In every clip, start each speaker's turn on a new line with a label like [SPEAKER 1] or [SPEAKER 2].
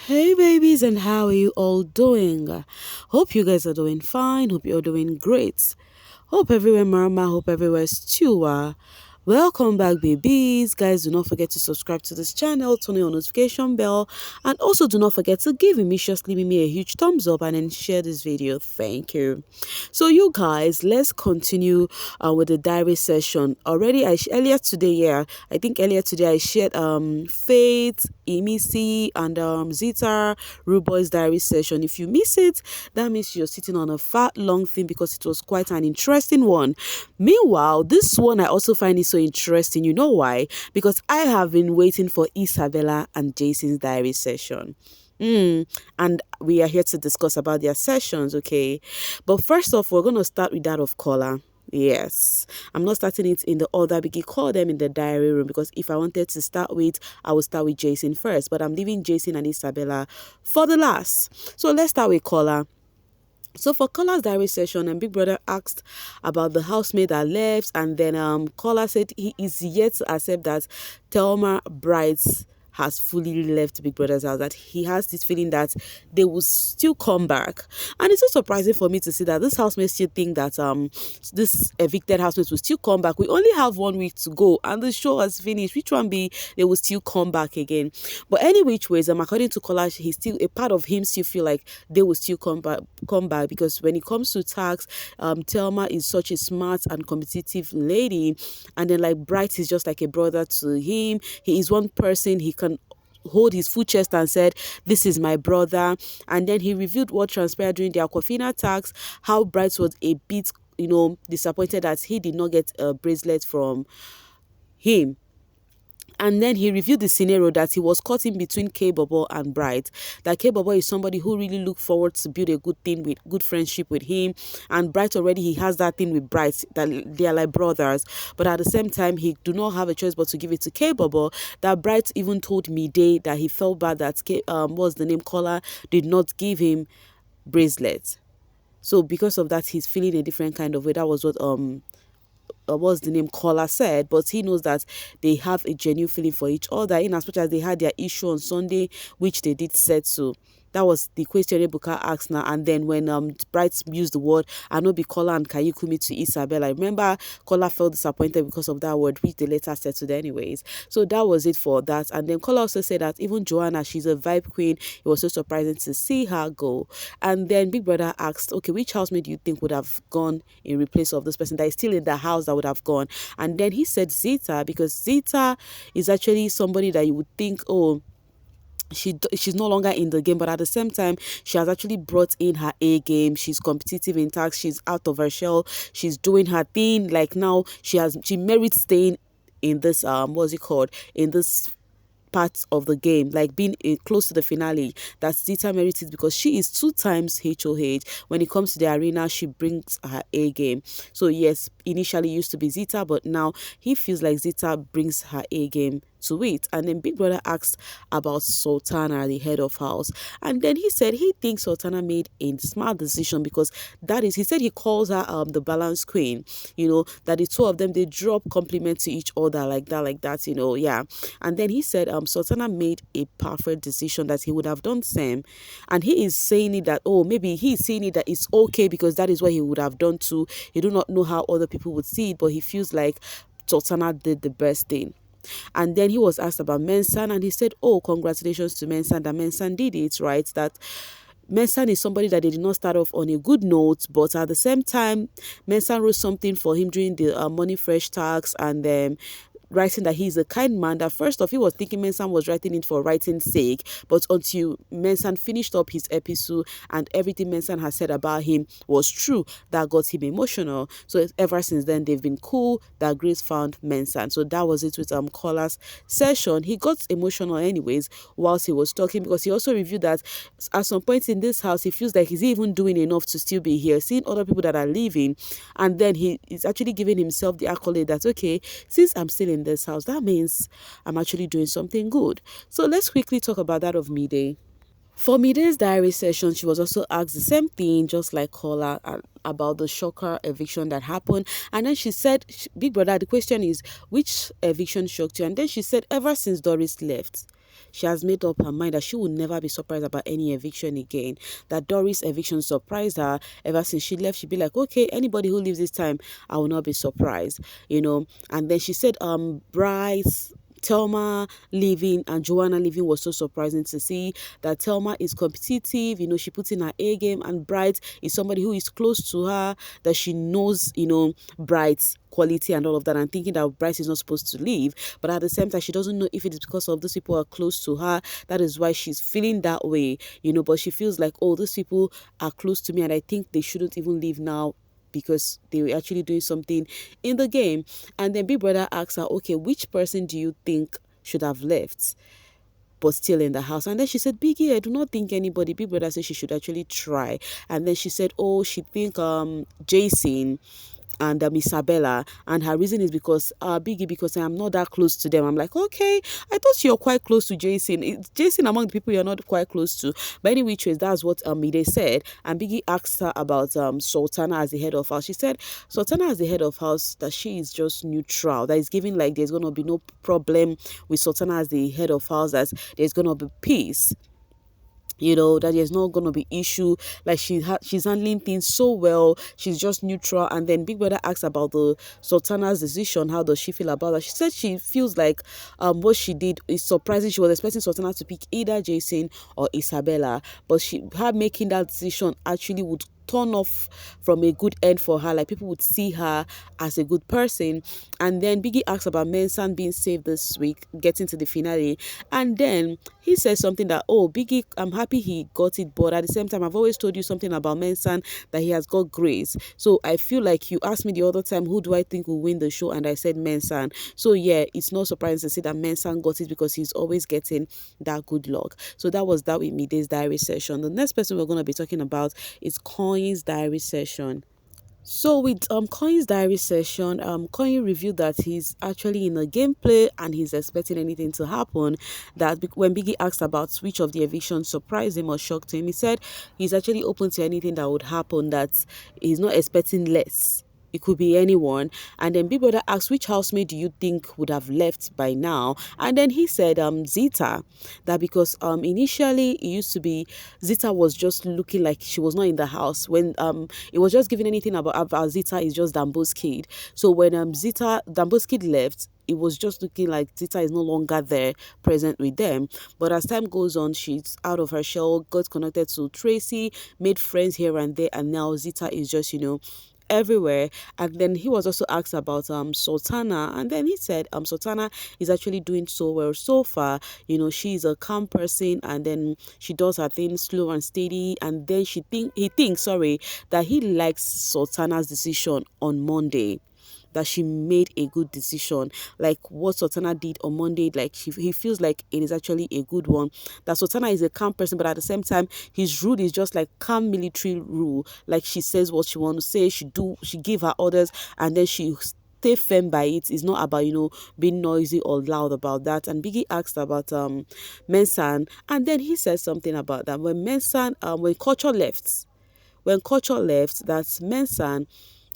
[SPEAKER 1] Hey babies, and how are you all doing? Hope you guys are doing fine. Hope you're doing great. Hope everywhere Marama, hope everywhere Stewa. Welcome back babies. Guys, do not forget to subscribe to this channel, turn on your notification bell, and also do not forget to give me a huge thumbs up and then share this video. Thank you. So you guys, let's continue with the diary session. Already earlier today, I think earlier today I shared Faith, Emisi, and Zita Ruboy's diary session. If you miss it, that means you're sitting on a fat long thing because it was quite an interesting one. Meanwhile, this one I also find it so interesting. You know why? Because I have been waiting for Isabella and Jason's diary session. And we are here to discuss about their sessions, okay? But first off, we're going to start with that of Kola. Yes, I'm not starting it in the order. We can call them in the diary room because if I wanted to start with, I would start with Jason first. But I'm leaving Jason and Isabella for the last. So let's start with Kola. So for Kola's diary session, and Big Brother asked about the housemaid that left, and then Kola said he is yet to accept that Thelma Bright has fully left Big Brother's house, that he has this feeling that they will still come back. And it's so surprising for me to see that this housemate still think that this evicted housemate will still come back. We only have 1 week to go and the show has finished. Which one be they will still come back again? But any which ways, according to Kola, he's still a part of him still feel like they will still come back because when it comes to tax, Thelma is such a smart and competitive lady, and then like Bright is just like a brother to him. He is one person he can hold his full chest and said, "This is my brother." And then he revealed what transpired during the Aquafina tax, how Bright was a bit, disappointed that he did not get a bracelet from him. And then he reviewed the scenario that he was caught in between K-Bobo and Bright. That K-Bobo is somebody who really looked forward to build a good thing with good friendship with him. And Bright already, he has that thing with Bright, that they are like brothers. But at the same time, he do not have a choice but to give it to K-Bobo. That Bright even told Midday that he felt bad that what's the name, Kola did not give him bracelets. So because of that, he's feeling a different kind of way. That was what's the name, Kola said, but he knows that they have a genuine feeling for each other in as much as they had their issue on Sunday, which they did settle. That was the question Ebuka asked now. And then when Bright used the word Anobi Kola and Kayikumi to Isabella, remember Kola felt disappointed because of that word, which they later settled anyways. So that was it for that. And then Kola also said that even Joanna, she's a vibe queen. It was so surprising to see her go. And then Big Brother asked, okay, which housemate do you think would have gone in replace of this person that is still in the house that would have gone? And then he said Zita, because Zita is actually somebody that you would think, oh, she's no longer in the game, but at the same time she has actually brought in her A game. She's competitive in tax, she's out of her shell, she's doing her thing. Like now she merits staying in this in this part of the game, like being close to the finale. That Zita merits it because she is 2 times HOH. When it comes to the arena, she brings her A game. So yes, initially used to be Zita, but now he feels like Zita brings her A game to it. And then Big Brother asked about Sultana, the head of house, and then he said he thinks Sultana made a smart decision because that is, he said he calls her the balance queen, that the two of them, they drop compliments to each other like that, yeah. And then he said Sultana made a perfect decision, that he would have done same. And he is saying it that, oh, maybe he's saying it that it's okay because that is what he would have done too. He do not know how other people would see it, but he feels like Sultana did the best thing. And then he was asked about Mensan, and he said, oh, congratulations to Mensan, that Mensan did it, right? That Mensan is somebody that they did not start off on a good note, but at the same time, Mensan wrote something for him during the Money Fresh tax, and then writing that he's a kind man. That first off, he was thinking Mensan was writing it for writing's sake, but until Mensan finished up his episode and everything Mensan has said about him was true, that got him emotional. So ever since then, they've been cool. That Grace found Mensan. So that was it with Kola's session. He got emotional anyways whilst he was talking, because he also reviewed that at some point in this house, he feels like he's even doing enough to still be here, seeing other people that are leaving, and then he is actually giving himself the accolade that, okay, since I'm still in this house, that means I'm actually doing something good. So let's quickly talk about that of Midday. For Midday's diary session, she was also asked the same thing, just like Kola, about the shocker eviction that happened. And then she said, Big Brother, the question is, which eviction shocked you? And then she said, ever since Doris left. she has made up her mind that she will never be surprised about any eviction again. That Doris' eviction surprised her. Ever since she left, she'd be like, okay, anybody who leaves this time, I will not be surprised, you know. And then she said, Bryce, Thelma leaving and Joanna leaving was so surprising to see. That Thelma is competitive, you know, she puts in her A game, and Bright is somebody who is close to her, that she knows, you know, Bright's quality and all of that, and thinking that Bright is not supposed to leave. But at the same time, she doesn't know if it is because of those people are close to her. That is why she's feeling that way, you know. But she feels like, oh, those people are close to me, and I think they shouldn't even leave now because they were actually doing something in the game. And then Big Brother asks her, okay, which person do you think should have left but still in the house? And then she said, Biggie, I do not think anybody. Big Brother said she should actually try. And then she said, oh, she think Jason and Isabella, and her reason is because Biggie, because I'm not that close to them. I'm like, okay, I thought you're quite close to Jason. It's Jason among the people you're not quite close to. But anyway, that's what Midday said. And Biggie asked her about Sultana as the head of house. She said Sultana as the head of house, that she is just neutral, that is giving like there's gonna be no problem with Sultana as the head of house, that there's gonna be peace, you know, that there's not gonna be issue, like she's handling things so well, she's just neutral. And then Big Brother asked about the Sultana's decision, how does she feel about that? She said she feels like what she did is surprising. She was expecting Sultana to pick either Jason or Isabella, but her making that decision actually would turn off from a good end for her, like people would see her as a good person. And then Biggie asked about Mensan being saved this week, getting to the finale, and then he says something that, oh, Biggie, I'm happy he got it, but at the same time, I've always told you something about Mensan, that he has got grace. So I feel like you asked me the other time, who do I think will win the show, and I said Mensan. So yeah, it's not surprising to see that Mensan got it, because he's always getting that good luck. So that was that with Midday's diary session. The next person we're going to be talking about is Coin's diary session. So with Coin's diary session, Coin revealed that he's actually in a gameplay and he's expecting anything to happen. That when Biggie asked about which of the evictions surprised him or shocked him, he said he's actually open to anything that would happen, that he's not expecting less. It could be anyone. And then Big Brother asked, which housemate do you think would have left by now? And then he said Zita, that because initially it used to be Zita was just looking like she was not in the house. When it was just giving anything about Zita is just Dambo's kid. So when Dambo's kid left, it was just looking like Zita is no longer there, present with them. But as time goes on, she's out of her shell, got connected to Tracy, made friends here and there, and now Zita is just, you know, everywhere. And then he was also asked about Sultana, and then he said Sultana is actually doing so well so far. You know, she's a calm person, and then she does her things slow and steady. And then he thinks that he likes Sultana's decision on Monday, that she made a good decision. Like what Sultana did on Monday, like he feels like it is actually a good one. That Sultana is a calm person, but at the same time, his rule is just like calm military rule. Like she says what she wants to say, she give her orders, and then she stay firm by it. It's not about, you know, being noisy or loud about that. And Biggie asked about Mensan, and then he said something about that when Culture left, that Mensan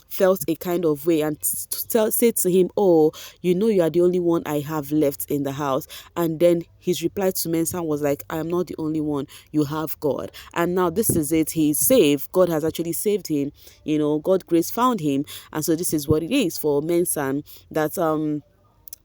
[SPEAKER 1] felt a kind of way and said to him, oh, you know, you are the only one I have left in the house. And then his reply to Mensan was like, I am not the only one, you have God. And now this is it, he's saved. God has actually saved him, you know, God grace found him. And so this is what it is for Mensan, that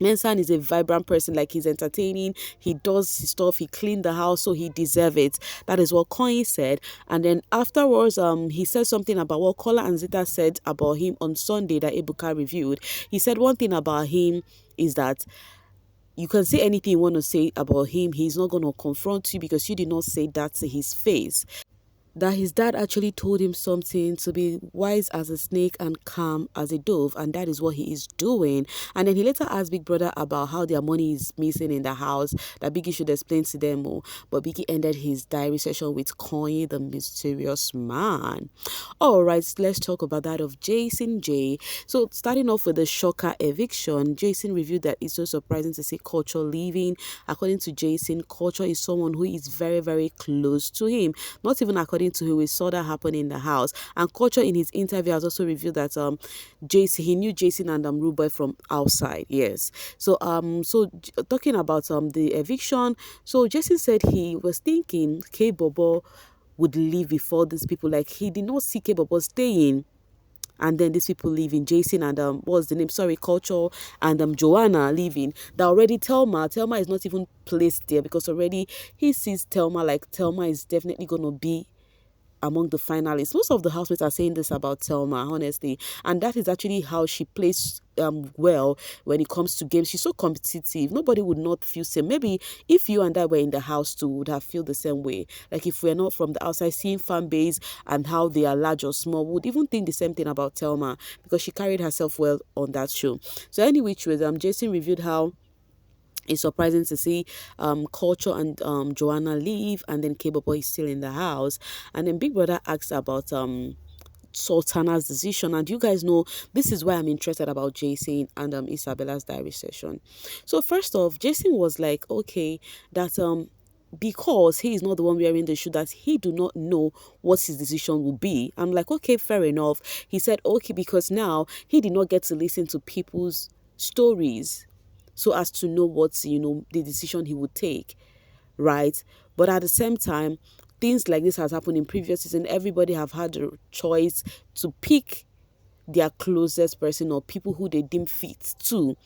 [SPEAKER 1] Mensan is a vibrant person, like he's entertaining, he does his stuff, he cleaned the house, so he deserves it. That is what Coin said. And then afterwards, he said something about what Kola and Zita said about him on Sunday that Ebuka reviewed. He said one thing about him is that you can say anything you want to say about him, he's not going to confront you because you did not say that to his face. That his dad actually told him something to be wise as a snake and calm as a dove, and that is what he is doing. And then he later asked Big Brother about how their money is missing in the house, that Biggie should explain to them more. But Biggie ended his diary session with Coin, the mysterious man. Alright, let's talk about that of Jason J. So starting off with the shocker eviction, Jason revealed that it's so surprising to see Culture leaving. According to Jason, Culture is someone who is very, very close to him. Not even according according to him, we saw that happen in the house. And Culture in his interview has also revealed that Jason, he knew Jason and Rude Boy from outside. Yes. So talking about the eviction, so Jason said he was thinking K Bobo would leave before these people. Like, he did not see K Bobo staying, and then these people leaving. Jason and what's the name, sorry, Culture and Joanna leaving. That already Thelma is not even placed there, because already he sees Thelma, like Thelma is definitely gonna be among the finalists. Most of the housemates are saying this about Thelma, honestly, and that is actually how she plays well when it comes to games. She's so competitive. Nobody would not feel same. Maybe if you and I were in the house too, would have feel the same way. Like, if we're not from the outside, seeing fan base and how they are large or small, would even think the same thing about Thelma, because she carried herself well on that show. So anyway, Jason reviewed how it's surprising to see Culture and Joanna leave, and then K-Bobo is still in the house. And then Big Brother asked about Sultana's decision. And you guys know, this is why I'm interested about Jason and Isabella's diary session. So first off, Jason was like, okay, that because he is not the one wearing the shoe, that he do not know what his decision will be. I'm like, okay, fair enough. He said, okay, because now he did not get to listen to people's stories so as to know what, the decision he would take, right? But at the same time, things like this has happened in previous season. Everybody have had a choice to pick their closest person or people who they deem fit too,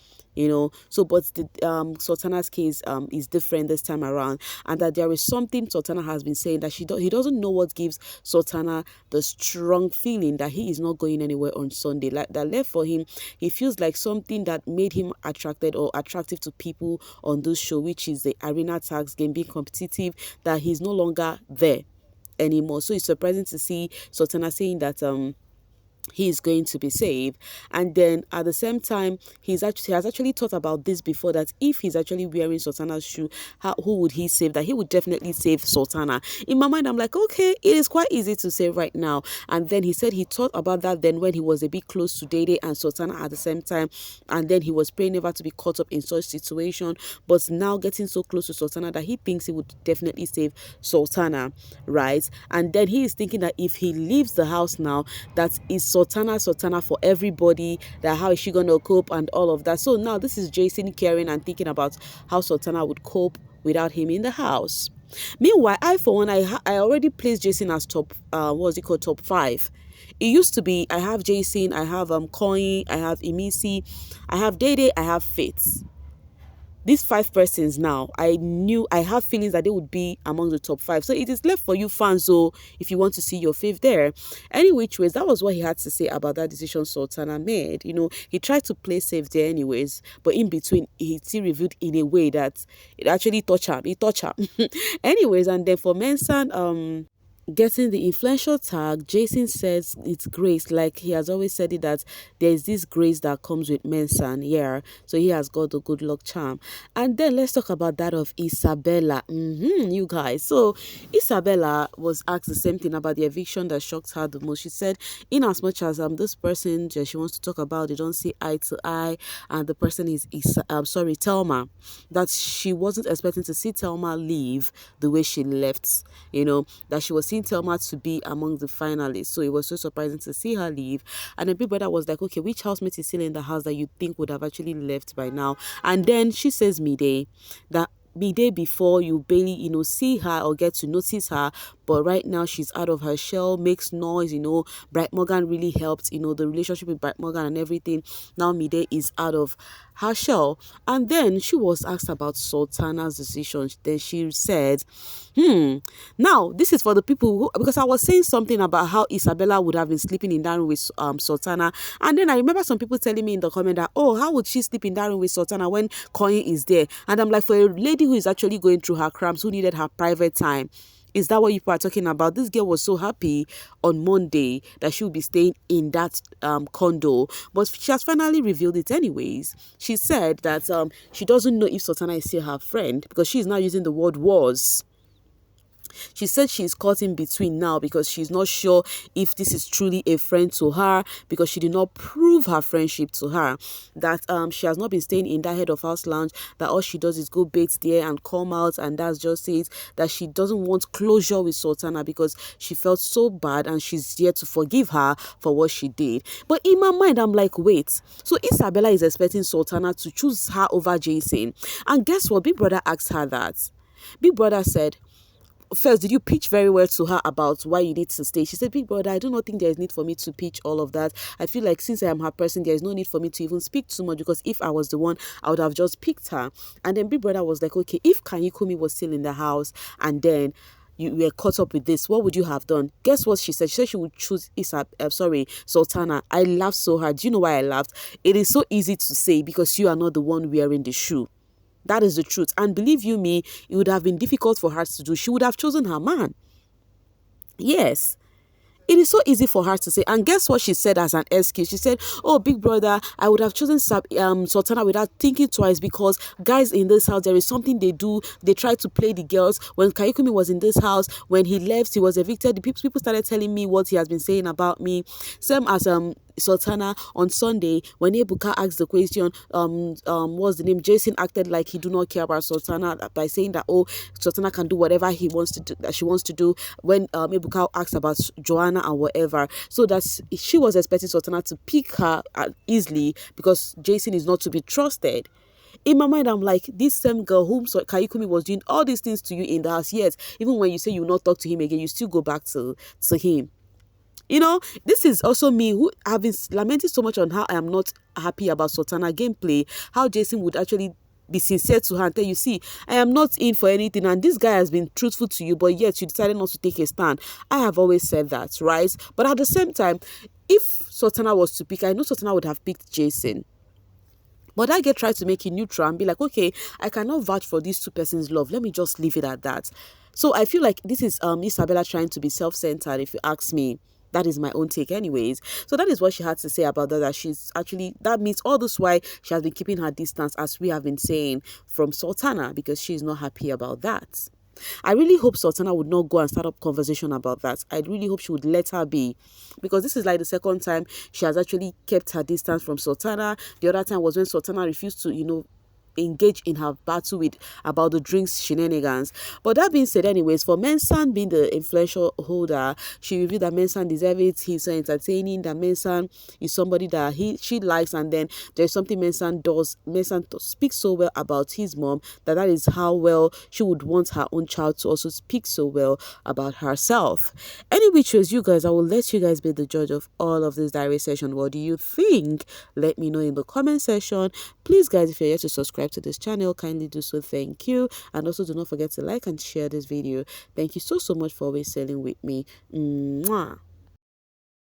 [SPEAKER 1] so but the Sultana's case is different this time around, and that there is something Sultana has been saying, that he doesn't know what gives Sultana the strong feeling that he is not going anywhere on Sunday. Like, that left for him, he feels like something that made him attractive to people on this show, which is the arena tags game, being competitive, that he's no longer there anymore. So it's surprising to see Sultana saying that he is going to be saved. And then at the same time, he has actually thought about this before, that if he's actually wearing Sultana's shoe, who would he save? That he would definitely save Sultana. In my mind, I'm like, okay, it is quite easy to save right now. And then he said he thought about that then when he was a bit close to Day and Sultana at the same time, and then he was praying never to be caught up in such situation, but now getting so close to Sultana that he thinks he would definitely save Sultana, right? And then he is thinking that if he leaves the house now, that is Sultana for everybody, that how is she going to cope and all of that. So now this is Jason caring and thinking about how Sultana would cope without him in the house. Meanwhile, I for one, I already placed Jason as top top 5. It used to be, I have Jason, I have Coin, I have Imisi, I have Day, I have Faith. These 5 persons now, I have feelings that they would be among the top 5. So it is left for you fans, so if you want to see your fave there. Any which ways, that was what he had to say about that decision Sultana made. He tried to play safe there anyways, but in between, he still reviewed in a way that it actually touched him. It touched him. Anyways, and then for Mensan, getting the influential tag, Jason says it's grace. Like he has always said it, that there's this grace that comes with Mensan. Yeah, so he has got the good luck charm. And then let's talk about that of Isabella. You guys. So Isabella was asked the same thing about the eviction that shocked her the most. She said, in as much as this person she wants to talk about, they don't see eye to eye, and the person is Thelma, that she wasn't expecting to see Thelma leave the way she left. That she was seeing Thelma to be among the finalists. So it was so surprising to see her leave. And then Big Brother was like, okay, which housemate is still in the house that you think would have actually left by now? And then she says Midday, that Midday before you barely, see her or get to notice her, but right now she's out of her shell, makes noise, Bright Morgan really helped, the relationship with Bright Morgan and everything. Now Midday is out of her shell. And then she was asked about Sultana's decision. Then she said, now this is for the people who, because I was saying something about how Isabella would have been sleeping in that room with Sultana, and then I remember some people telling me in the comment that, oh, how would she sleep in that room with Sultana when Coin is there? And I'm like, for a lady who is actually going through her cramps, who needed her private time, is that what you are talking about? This girl was so happy on Monday that she would be staying in that condo, but she has finally revealed it anyways. She said that she doesn't know if Sultana is still her friend, because she is now using the word was. She said she's caught in between now because she's not sure if this is truly a friend to her, because she did not prove her friendship to her. That she has not been staying in that head of house lounge, that all she does is go bait there and come out, and that's just it. That she doesn't want closure with Sultana because she felt so bad, and she's here to forgive her for what she did. But in my mind, I'm like, wait, so Isabella is expecting Sultana to choose her over Jason. And guess what? Big Brother asked her that. Big Brother said, first, did you pitch very well to her about why you need to stay? She said, Big Brother, I do not think there is need for me to pitch all of that. I feel like since I am her person, there is no need for me to even speak too much, because if I was the one, I would have just picked her. And then Big Brother was like, okay, if Kanyikumi was still in the house and then you were caught up with this, what would you have done? Guess what she said? She said she would choose Sultana. I laughed so hard. Do you know why I laughed? It is so easy to say because you are not the one wearing the shoe. That is the truth. And believe you me, it would have been difficult for her to do. She would have chosen her man. Yes. It is so easy for her to say. And guess what she said as an excuse? She said, oh, Big Brother, I would have chosen Sultana without thinking twice, because guys in this house, there is something they do. They try to play the girls. When Kayikumi was in this house, when he left, he was evicted. The people started telling me what he has been saying about me. Same as Sultana on Sunday, when Ebuka asked the question, what's the name? Jason acted like he do not care about Sultana by saying that, oh, Sultana can do whatever he wants to do, that she wants to do. When Ebuka asked about Joanna and whatever, so that she was expecting Sultana to pick her easily because Jason is not to be trusted. In my mind, I'm like, this same girl whom Kayikumi was doing all these things to you in the house, yet even when you say you will not talk to him again, you still go back to him. You know, this is also me who have been lamenting so much on how I am not happy about Sultana gameplay, how Jason would actually be sincere to her and tell you, see, I am not in for anything, and this guy has been truthful to you, but yet you decided not to take a stand. I have always said that, right? But at the same time, if Sultana was to pick, I know Sultana would have picked Jason. But I tried to make it neutral and be like, okay, I cannot vouch for these two persons' love. Let me just leave it at that. So I feel like this is Isabella trying to be self-centered, if you ask me. That is my own take anyways. So that is what she had to say about that she's actually, that means all this why she has been keeping her distance, as we have been saying, from Sultana, because she's not happy about that. I really hope Sultana would not go and start up conversation about that. I really hope she would let her be, because this is like the second time she has actually kept her distance from Sultana. The other time was when Sultana refused to, engage in her battle with about the drinks shenanigans. But that being said, anyways, for Mensah being the influential holder, she revealed that Mensah deserves it. He's so entertaining, that Mensah is somebody that she likes, and then there's something Mensah does. Mensah speaks so well about his mom that is how well she would want her own child to also speak so well about herself. Any which ways, you guys, I will let you guys be the judge of all of this diary session. What do you think? Let me know in the comment section. Please, guys, if you're yet to subscribe to this channel, kindly do so. Thank you. And also do not forget to like and share this video. Thank you so much for always sailing with me. Mwah.